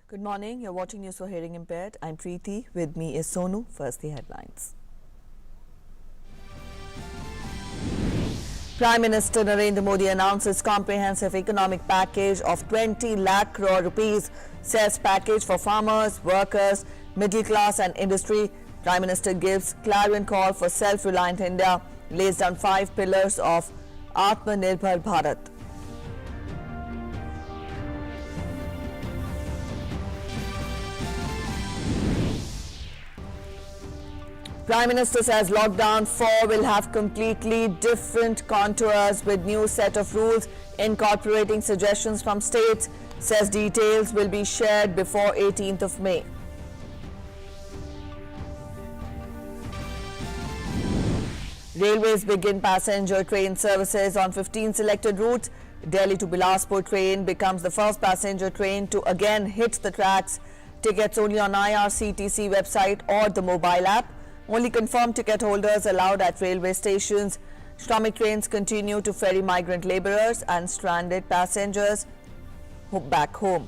Good morning. You're watching News for Hearing Impaired. I'm Preeti. With me is Sonu. First, the headlines. Prime Minister Narendra Modi announces comprehensive economic package of 20 lakh crore rupees. Says package for farmers, workers, middle class and industry. Prime Minister gives clarion call for self-reliant India. Lays down 5 pillars of Atmanirbhar Bharat. Prime Minister says lockdown 4 will have completely different contours with new set of rules incorporating suggestions from states. Says details will be shared before 18th of May. Railways begin passenger train services on 15 selected routes. Delhi to Bilaspur train becomes the first passenger train to again hit the tracks. Tickets only on IRCTC website or the mobile app. Only confirmed ticket holders allowed at railway stations. Shramik trains continue to ferry migrant labourers and stranded passengers back home.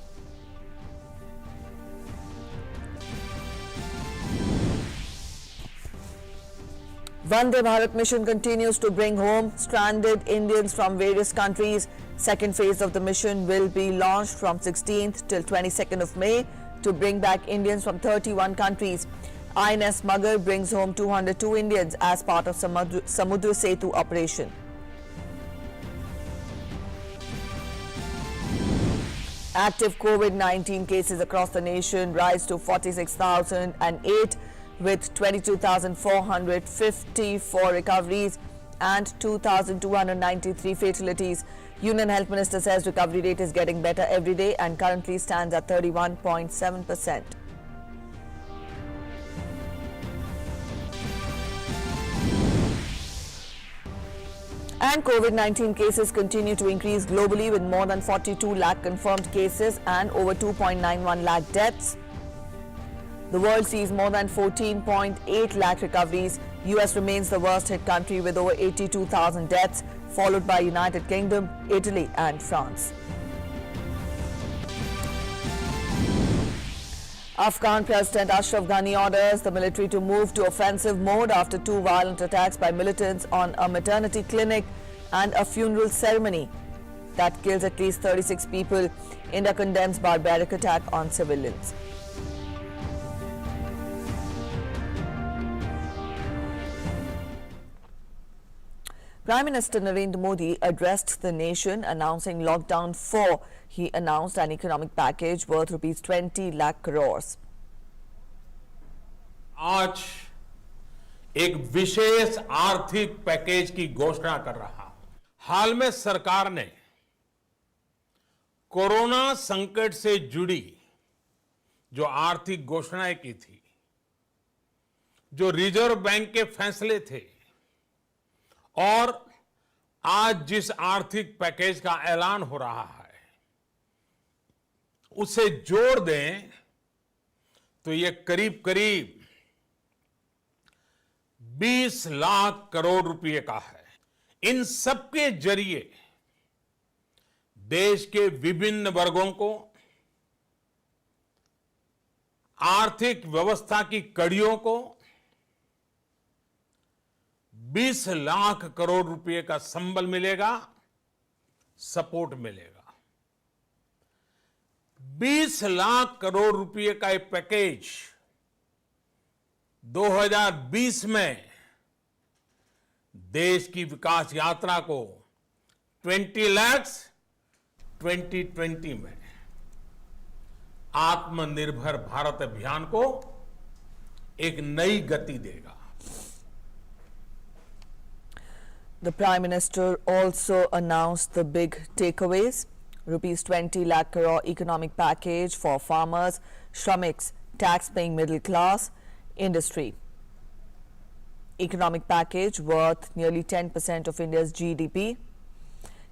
Vande Bharat mission continues to bring home stranded Indians from various countries. Second phase of the mission will be launched from 16th till 22nd of May to bring back Indians from 31 countries. INS Magar brings home 202 Indians as part of Samudra Setu operation. Active COVID-19 cases across the nation rise to 46,008 with 22,454 recoveries and 2,293 fatalities. Union Health Minister says recovery rate is getting better every day and currently stands at 31.7%. And COVID-19 cases continue to increase globally with more than 42 lakh confirmed cases and over 2.91 lakh deaths. The world sees more than 14.8 lakh recoveries. US remains the worst hit country with over 82,000 deaths, followed by United Kingdom, Italy and France. Afghan President Ashraf Ghani orders the military to move to offensive mode after 2 violent attacks by militants on a maternity clinic and a funeral ceremony that kills at least 36 people. India condemns barbaric attack on civilians. Prime Minister Narendra Modi addressed the nation announcing lockdown 4. He announced an economic package worth rupees 20 lakh crores. आज एक विशेष आर्थिक package की घोषणा कर रहा हूं। हाल में सरकार ने कोरोना संकट से जुड़ी जो आर्थिक घोषणाएं की थी, जो रिजर्व बैंक के फैसले थे और आज जिस आर्थिक पैकेज का ऐलान हो रहा है उसे जोड़ दें तो ये करीब करीब 20 लाख करोड़ रुपए का है। इन सबके जरिए देश के विभिन्न वर्गों को आर्थिक व्यवस्था की कड़ियों को 20 लाख करोड़ रुपए का संबल मिलेगा, सपोर्ट मिलेगा। 20 लाख करोड़ रुपए का एक पैकेज 2020 में देश की विकास यात्रा को 20 लाख 2020 में आत्मनिर्भर भारत अभियान को एक नई गति देगा। The Prime Minister also announced the big takeaways. Rupees 20 lakh crore economic package for farmers, shramiks, tax-paying middle class, industry. Economic package worth nearly 10% of India's GDP.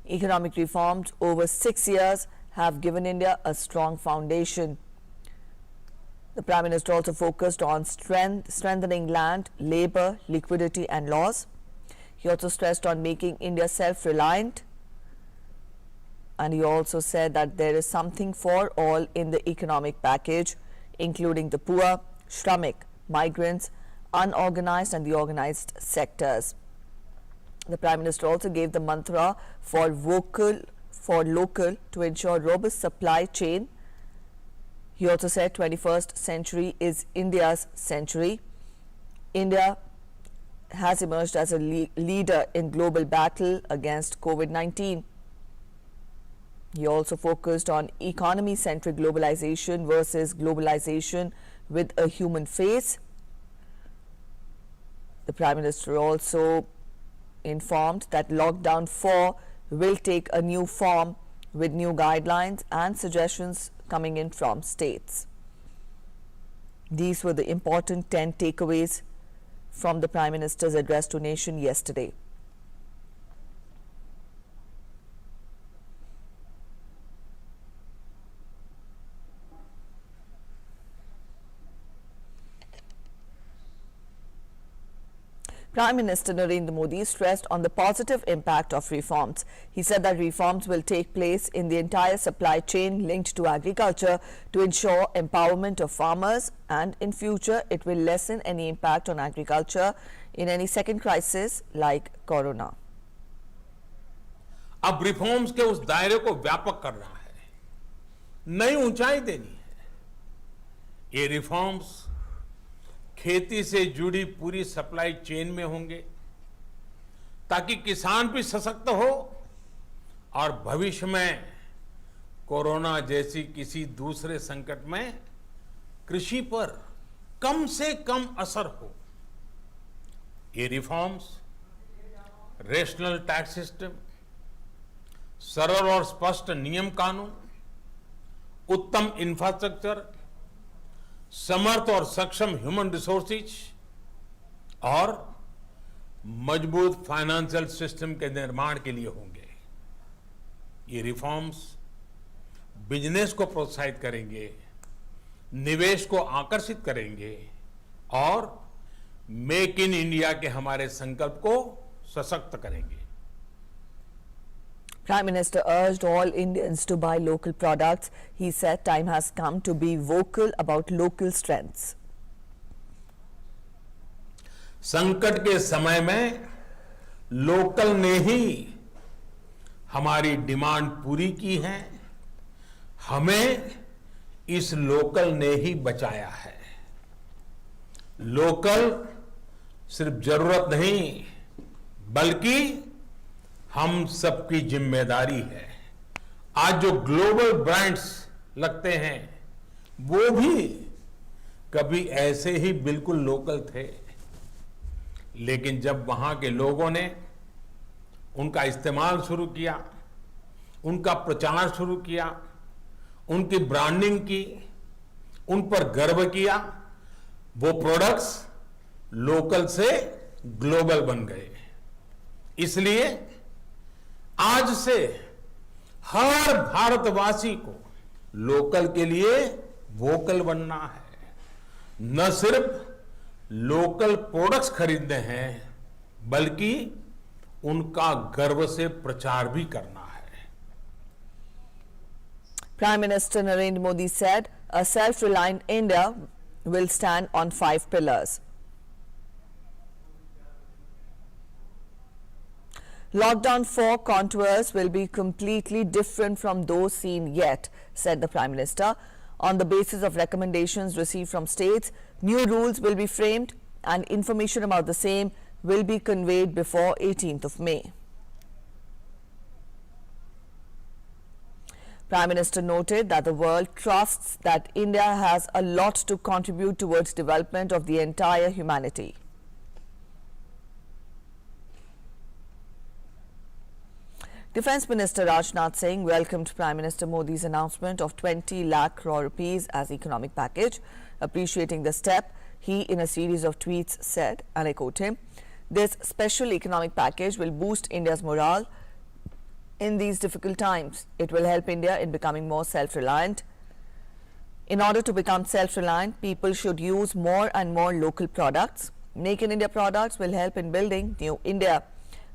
Economic reforms over 6 years have given India a strong foundation. The Prime Minister also focused on strengthening land, labour, liquidity and laws. He also stressed on making India self-reliant and he also said that there is something for all in the economic package, including the poor, shramik, migrants, unorganized and the organized sectors. The Prime Minister also gave the mantra for vocal for local to ensure robust supply chain. He also said 21st century is India's century. India has emerged as a leader in global battle against COVID-19. He also focused on economy-centric globalization versus globalization with a human face. The Prime Minister also informed that lockdown 4 will take a new form with new guidelines and suggestions coming in from states. These were the important 10 takeaways from the Prime Minister's address to nation yesterday. Prime Minister Narendra Modi stressed on the positive impact of reforms. He said that reforms will take place in the entire supply chain linked to agriculture to ensure empowerment of farmers, and in future it will lessen any impact on agriculture in any second crisis like corona. अब reforms के उस दायरे को व्यापक करना है, नई ऊंचाई देनी है। ये रिफॉर्म्स खेती से जुड़ी पूरी सप्लाई चेन में होंगे ताकि किसान भी सशक्त हो और भविष्य में कोरोना जैसी किसी दूसरे संकट में कृषि पर कम से कम असर हो। ये रिफॉर्म्स रेशनल टैक्स सिस्टम, सरल और स्पष्ट नियम कानून, उत्तम इंफ्रास्ट्रक्चर, समर्थ और सक्षम ह्यूमन रिसोर्सेज और मजबूत फाइनेंशियल सिस्टम के निर्माण के लिए होंगे। ये रिफॉर्म्स बिजनेस को प्रोत्साहित करेंगे, निवेश को आकर्षित करेंगे और मेक इन इंडिया के हमारे संकल्प को सशक्त करेंगे। Prime Minister urged all Indians to buy local products. He said time has come to be vocal about local strengths. संकट के समय में लोकल ने ही हमारी डिमांड पूरी की है, हमें इस लोकल ने ही बचाया है। लोकल सिर्फ जरूरत नहीं बल्कि हम सबकी जिम्मेदारी है। आज जो ग्लोबल ब्रांड्स लगते हैं वो भी कभी ऐसे ही बिल्कुल लोकल थे, लेकिन जब वहां के लोगों ने उनका इस्तेमाल शुरू किया, उनका प्रचार शुरू किया, उनकी ब्रांडिंग की, उन पर गर्व किया, वो प्रोडक्ट्स लोकल से ग्लोबल बन गए। इसलिए आज से हर भारतवासी को लोकल के लिए वोकल बनना है। न सिर्फ लोकल प्रोडक्ट्स खरीदने हैं बल्कि उनका गर्व से प्रचार भी करना है। Prime Minister Narendra Modi said a self-reliant India will stand on 5 pillars. Lockdown 4 contours will be completely different from those seen yet, said the Prime Minister. On the basis of recommendations received from states, new rules will be framed and information about the same will be conveyed before 18th of May. Prime Minister noted that the world trusts that India has a lot to contribute towards development of the entire humanity. Defence Minister Rajnath Singh welcomed Prime Minister Modi's announcement of 20 lakh crore rupees as economic package. Appreciating the step, he in a series of tweets said, and I quote him, "This special economic package will boost India's morale in these difficult times. It will help India in becoming more self-reliant. In order to become self-reliant, people should use more and more local products. Make in India products will help in building new India.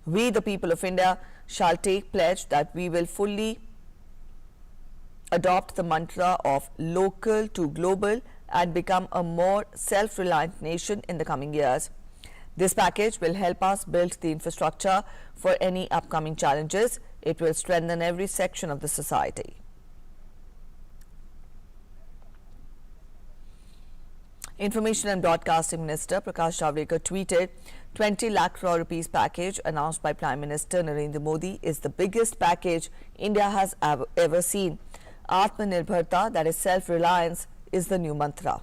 We, the people of India, shall take pledge that we will fully adopt the mantra of local to global and become a more self-reliant nation in the coming years. This package will help us build the infrastructure for any upcoming challenges. It will strengthen every section of the society. Information and Broadcasting Minister Prakash Javadekar tweeted, 20 lakh crore rupees package announced by Prime Minister Narendra Modi is the biggest package India has ever seen. Atmanirbharta, that is self-reliance, is the new mantra.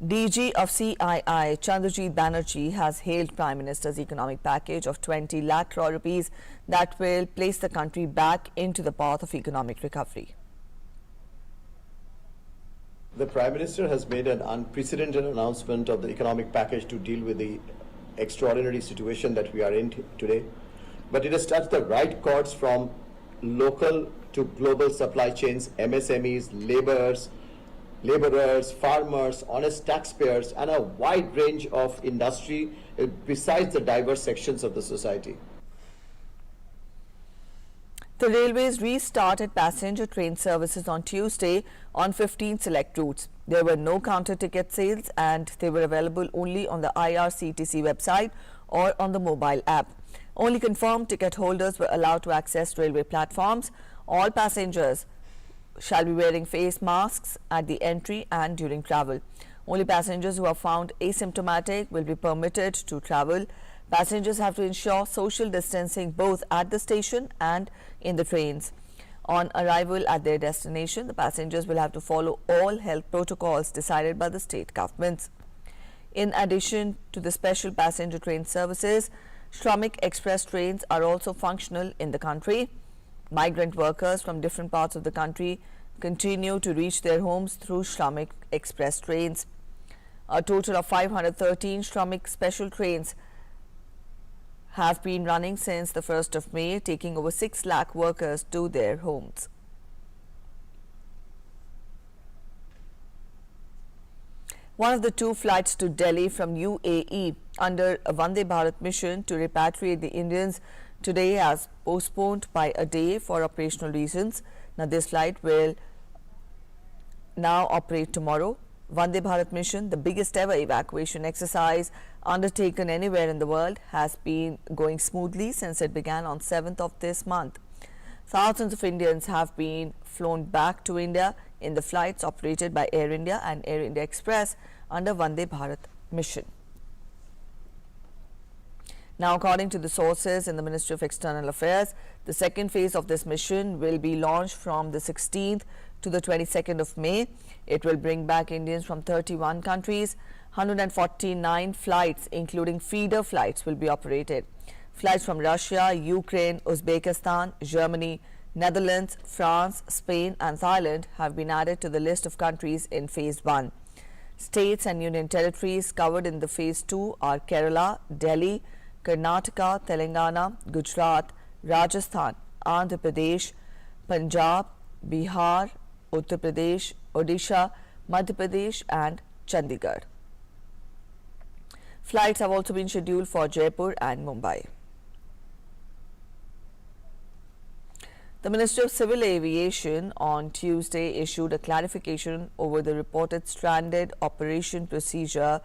DG of CII Chandrajit Banerjee has hailed Prime Minister's economic package of 20 lakh crore rupees that will place the country back into the path of economic recovery. The Prime Minister has made an unprecedented announcement of the economic package to deal with the extraordinary situation that we are in today. But it has touched the right chords from local to global supply chains, MSMEs, laborers, farmers, honest taxpayers, and a wide range of industry besides the diverse sections of the society. The railways restarted passenger train services on Tuesday on 15 select routes. There were no counter ticket sales and they were available only on the IRCTC website or on the mobile app. Only confirmed ticket holders were allowed to access railway platforms. All passengers shall be wearing face masks at the entry and during travel. Only passengers who are found asymptomatic will be permitted to travel. Passengers have to ensure social distancing both at the station and in the trains. On arrival at their destination, the passengers will have to follow all health protocols decided by the state governments. In addition to the special passenger train services, Shramik Express trains are also functional in the country. Migrant workers from different parts of the country continue to reach their homes through Shramik Express trains. A total of 513 Shramik special trains have been running since the 1st of May, taking over 6 lakh workers to their homes. One of the 2 flights to Delhi from UAE under a Vande Bharat mission to repatriate the Indians today has postponed by a day for operational reasons. Now, this flight will now operate tomorrow. Vande Bharat mission, the biggest ever evacuation exercise undertaken anywhere in the world, has been going smoothly since it began on 7th of this month. Thousands of Indians have been flown back to India in the flights operated by Air India and Air India Express under Vande Bharat mission. Now, according to the sources in the Ministry of External Affairs, the second phase of this mission will be launched from the 16th to the 22nd of May. It will bring back Indians from 31 countries. 149 flights, including feeder flights, will be operated. Flights from Russia, Ukraine, Uzbekistan, Germany, Netherlands, France, Spain and Thailand have been added to the list of countries in Phase 1. States and union territories covered in the Phase 2 are Kerala, Delhi, Karnataka, Telangana, Gujarat, Rajasthan, Andhra Pradesh, Punjab, Bihar, Uttar Pradesh, Odisha, Madhya Pradesh and Chandigarh. Flights have also been scheduled for Jaipur and Mumbai. The Ministry of Civil Aviation on Tuesday issued a clarification over the reported standard operating procedure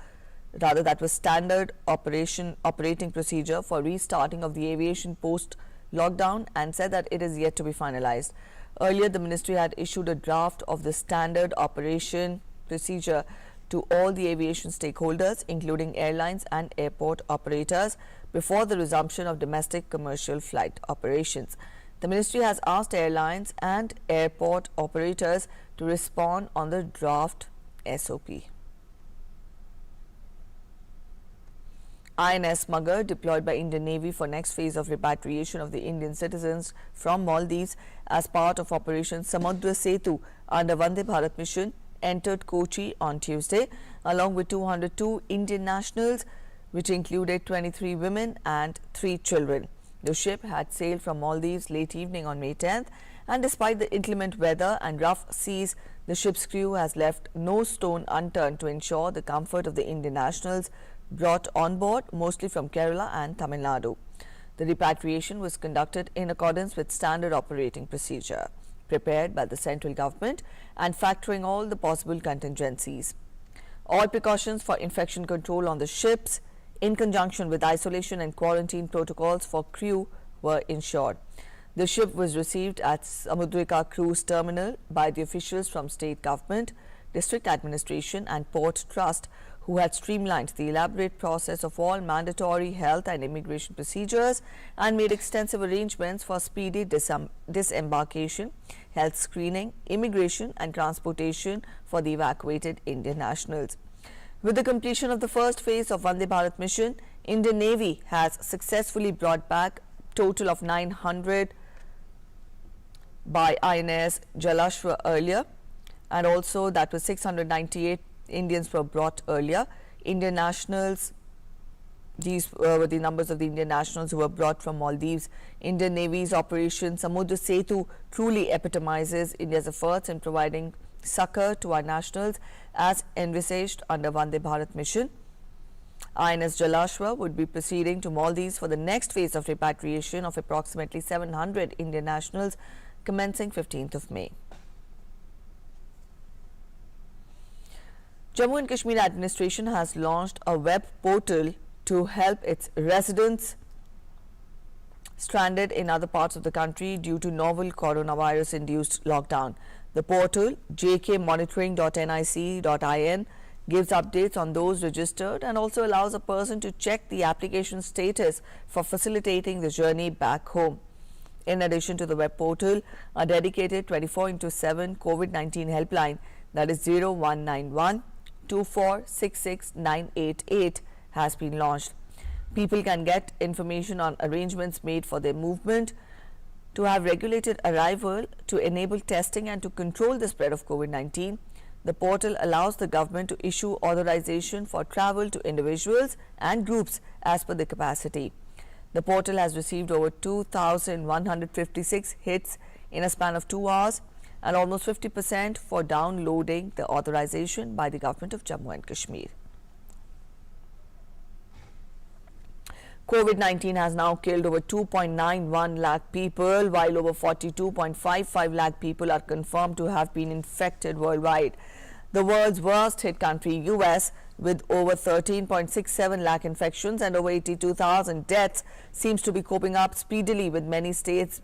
for restarting of the aviation post-lockdown and said that it is yet to be finalized. Earlier, the ministry had issued a draft of the standard operation procedure to all the aviation stakeholders, including airlines and airport operators, before the resumption of domestic commercial flight operations. The ministry has asked airlines and airport operators to respond on the draft SOP. INS Magar, deployed by Indian Navy for next phase of repatriation of the Indian citizens from Maldives as part of Operation Samudra Setu under Vande Bharat mission, entered Kochi on Tuesday along with 202 Indian nationals, which included 23 women and 3 children. The ship had sailed from Maldives late evening on May 10th, and despite the inclement weather and rough seas, the ship's crew has left no stone unturned to ensure the comfort of the Indian nationals brought on board, mostly from Kerala and Tamil Nadu. The repatriation was conducted in accordance with standard operating procedure, prepared by the central government and factoring all the possible contingencies. All precautions for infection control on the ships, in conjunction with isolation and quarantine protocols for crew, were ensured. The ship was received at Samudrika Cruise Terminal by the officials from state government, district administration and port trust, who had streamlined the elaborate process of all mandatory health and immigration procedures and made extensive arrangements for speedy disembarkation, health screening, immigration and transportation for the evacuated Indian nationals. With the completion of the first phase of Vande Bharat mission, Indian Navy has successfully brought back a total of 900 by INS Jalashwa earlier, and also that was 698 Indians were brought earlier. Indian nationals, these were the numbers of the Indian nationals who were brought from Maldives. Indian Navy's Operation Samudra Setu truly epitomizes India's efforts in providing succor to our nationals as envisaged under Vande Bharat mission. INS Jalashwa would be proceeding to Maldives for the next phase of repatriation of approximately 700 Indian nationals commencing 15th of May. Jammu and Kashmir administration has launched a web portal to help its residents stranded in other parts of the country due to novel coronavirus-induced lockdown. The portal, jkmonitoring.nic.in, gives updates on those registered and also allows a person to check the application status for facilitating the journey back home. In addition to the web portal, a dedicated 24/7 COVID-19 helpline, that is 0191 2466 988, has been launched. People can get information on arrangements made for their movement, to have regulated arrival, to enable testing and to control the spread of COVID-19. The portal allows the government to issue authorization for travel to individuals and groups as per the capacity. The portal has received over 2,156 hits in a span of 2 hours and almost 50% for downloading the authorization by the government of Jammu and Kashmir. COVID-19 has now killed over 2.91 lakh people, while over 42.55 lakh people are confirmed to have been infected worldwide. The world's worst hit country, US, with over 13.67 lakh infections and over 82,000 deaths, seems to be coping up speedily, with many states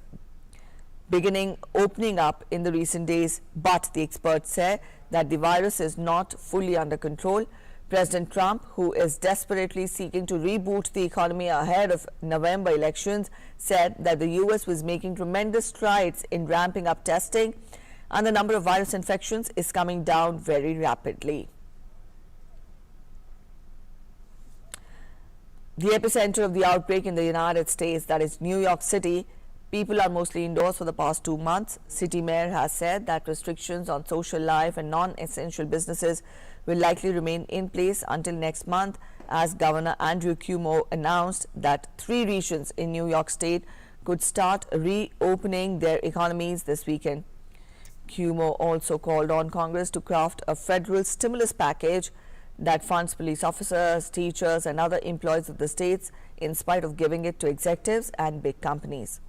opening up in the recent days. But the experts say that the virus is not fully under control. President Trump, who is desperately seeking to reboot the economy ahead of November elections, said that the US was making tremendous strides in ramping up testing and the number of virus infections is coming down very rapidly. The epicenter of the outbreak in the United States, that is New York City, people are mostly indoors for the past 2 months. City mayor has said that restrictions on social life and non-essential businesses will likely remain in place until next month, as Governor Andrew Cuomo announced that 3 regions in New York State could start reopening their economies this weekend. Cuomo also called on Congress to craft a federal stimulus package that funds police officers, teachers and other employees of the states, in spite of giving it to executives and big companies.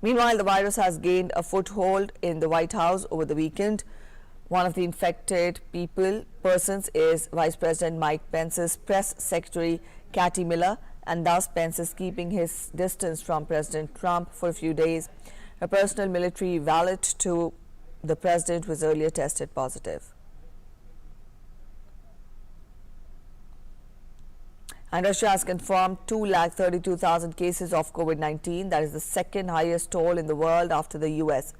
Meanwhile, the virus has gained a foothold in the White House over the weekend. One of the infected persons is Vice President Mike Pence's press secretary, Katie Miller, and thus Pence is keeping his distance from President Trump for a few days. A personal military valet to the president was earlier tested positive. And Russia has confirmed 232,000 cases of COVID-19. That is the second highest toll in the world after the US.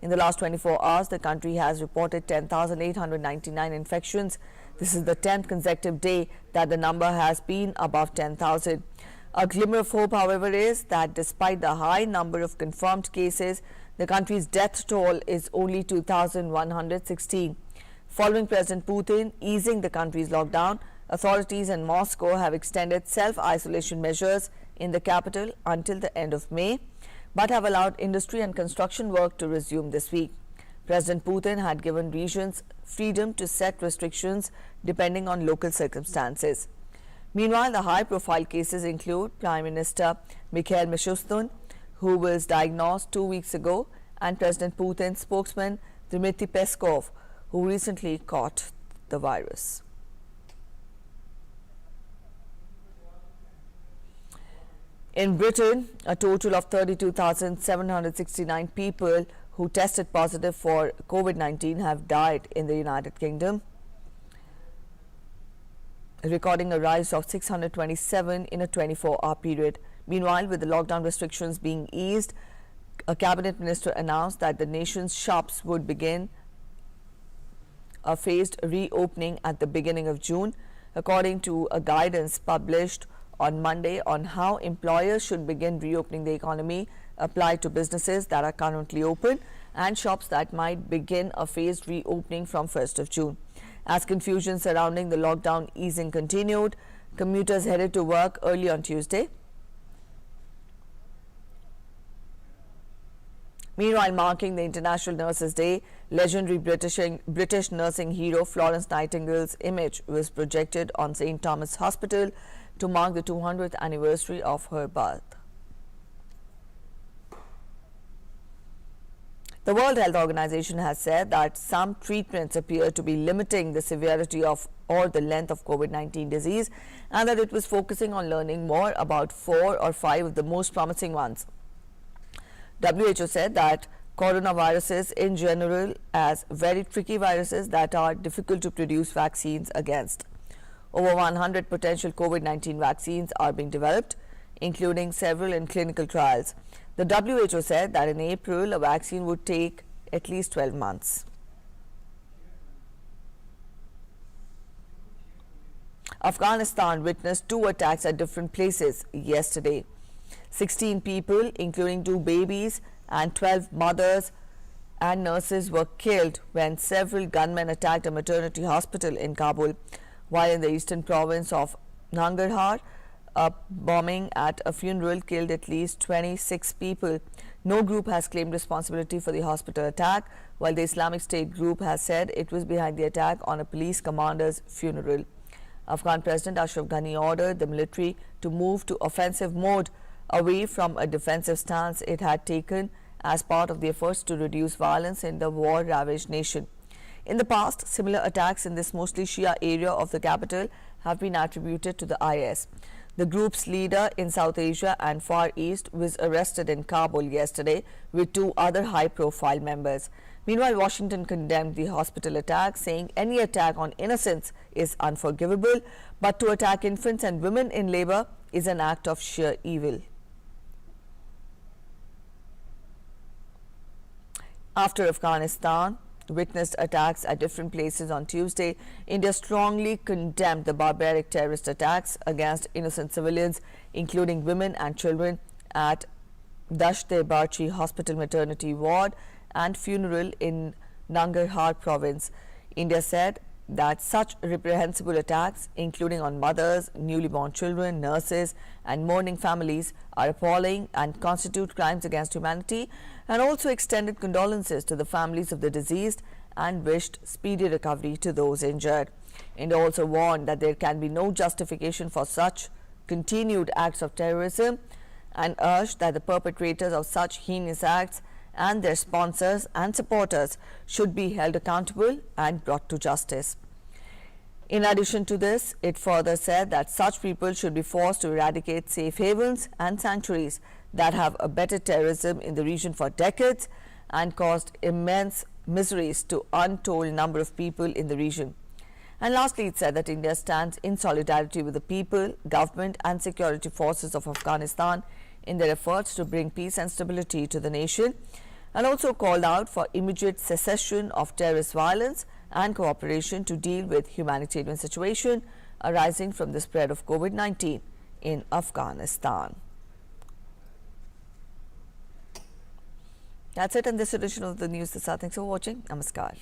In the last 24 hours, the country has reported 10,899 infections. This is the 10th consecutive day that the number has been above 10,000. A glimmer of hope, however, is that despite the high number of confirmed cases, the country's death toll is only 2,116. Following President Putin easing the country's lockdown, authorities in Moscow have extended self-isolation measures in the capital until the end of May, but have allowed industry and construction work to resume this week. President Putin had given regions freedom to set restrictions depending on local circumstances. Meanwhile, the high-profile cases include Prime Minister Mikhail Mishustin, who was diagnosed 2 weeks ago, and President Putin's spokesman Dmitry Peskov, who recently caught the virus. In Britain, a total of 32,769 people who tested positive for COVID-19 have died in the United Kingdom, recording a rise of 627 in a 24-hour period. Meanwhile, with the lockdown restrictions being eased, a cabinet minister announced that the nation's shops would begin a phased reopening at the beginning of June, according to a guidance published on Monday on how employers should begin reopening the economy applied to businesses that are currently open and shops that might begin a phased reopening from 1st of June. As confusion surrounding the lockdown easing continued, commuters headed to work early on Tuesday. Meanwhile, marking the International Nurses' Day, legendary British nursing hero Florence Nightingale's image was projected on St. Thomas' Hospital to mark the 200th anniversary of her birth. The World Health Organization has said that some treatments appear to be limiting the severity of or the length of COVID-19 disease, and that it was focusing on learning more about 4 or 5 of the most promising ones. WHO said that coronaviruses in general as very tricky viruses that are difficult to produce vaccines against. Over 100 potential COVID-19 vaccines are being developed, including several in clinical trials. The WHO said that in April, a vaccine would take at least 12 months. Afghanistan witnessed 2 attacks at different places yesterday. 16 people, including 2 babies and 12 mothers and nurses, were killed when several gunmen attacked a maternity hospital in Kabul. While in the eastern province of Nangarhar, a bombing at a funeral killed at least 26 people. No group has claimed responsibility for the hospital attack, while the Islamic State group has said it was behind the attack on a police commander's funeral. Afghan President Ashraf Ghani ordered the military to move to offensive mode away from a defensive stance it had taken as part of the efforts to reduce violence in the war-ravaged nation. In the past, similar attacks in this mostly Shia area of the capital have been attributed to the IS. The group's leader in South Asia and Far East was arrested in Kabul yesterday with 2 other high-profile members. Meanwhile, Washington condemned the hospital attack, saying any attack on innocents is unforgivable, but to attack infants and women in labor is an act of sheer evil. After Afghanistan witnessed attacks at different places on Tuesday, India strongly condemned the barbaric terrorist attacks against innocent civilians, including women and children, at Dasht-e-Barchi Hospital maternity ward and funeral in Nangarhar province. India said that such reprehensible attacks, including on mothers, newly born children, nurses and mourning families, are appalling and constitute crimes against humanity, and also extended condolences to the families of the deceased and wished speedy recovery to those injured. India also warned that there can be no justification for such continued acts of terrorism and urged that the perpetrators of such heinous acts and their sponsors and supporters should be held accountable and brought to justice. In addition to this, it further said that such people should be forced to eradicate safe havens and sanctuaries that have abetted terrorism in the region for decades and caused immense miseries to untold number of people in the region. And lastly, it said that India stands in solidarity with the people, government and security forces of Afghanistan in their efforts to bring peace and stability to the nation, and also called out for immediate cessation of terrorist violence and cooperation to deal with humanitarian situation arising from the spread of COVID-19 in Afghanistan. That's it in this edition of the News This Hour. Thanks for watching. Namaskar.